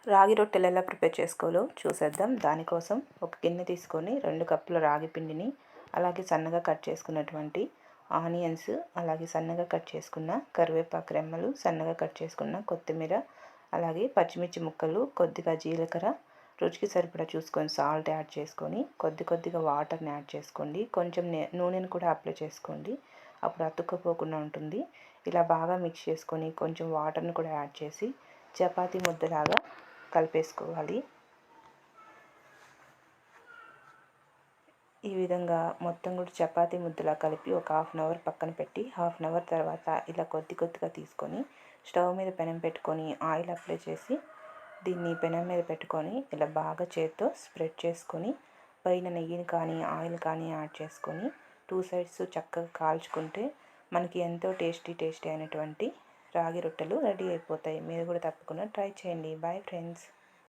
రాగి రొట్టెలు ఎలా ప్రిపేర్ చేసుకోవాలో చూసేద్దాం. దానికోసం ఒక గిన్నె తీసుకొని 2 కప్పుల రాగి పిండిని, అలాగే సన్నగా కట్ చేసుకున్నటువంటి ఆనియన్స్, అలాగే సన్నగా కట్ చేసుకున్న కరివేపాకు రెమ్మలు, సన్నగా కట్ చేసుకున్న కొత్తిమీర, అలాగే పచ్చిమిర్చి ముక్కలు, కొద్దిగా జీలకర్ర, రుచికి సరిపడా చూసుకొని సాల్ట్ యాడ్ చేసుకొని కొద్దిగా వాటర్ని యాడ్ చేసుకోండి. కొంచెం నూనెను కూడా అప్లై చేసుకోండి, అప్పుడు అతుక్కపోకుండా ఉంటుంది. ఇలా బాగా మిక్స్ చేసుకొని కొంచెం వాటర్ని కూడా యాడ్ చేసి చపాతీ ముద్దలాగా కలిపేసుకోవాలి. ఈ విధంగా మొత్తం కూడా చపాతీ ముద్దలా కలిపి ఒక హాఫ్ అన్ అవర్ పక్కన పెట్టి, హాఫ్ అన్ అవర్ తర్వాత ఇలా కొద్దిగా తీసుకొని స్టవ్ మీద పెనం పెట్టుకొని ఆయిల్ అప్లై చేసి దీన్ని పెనం మీద పెట్టుకొని ఇలా బాగా చేత్తో స్ప్రెడ్ చేసుకొని పైన నెయ్యిని కానీ ఆయిల్ కానీ యాడ్ చేసుకొని 2 సైడ్స్ చక్కగా కాల్చుకుంటే మనకి ఎంతో టేస్టీ అయినటువంటి రాగి రొట్టెలు రెడీ అయిపోతాయి. మీరు కూడా తప్పకుండా ట్రై చేయండి. Bye friends.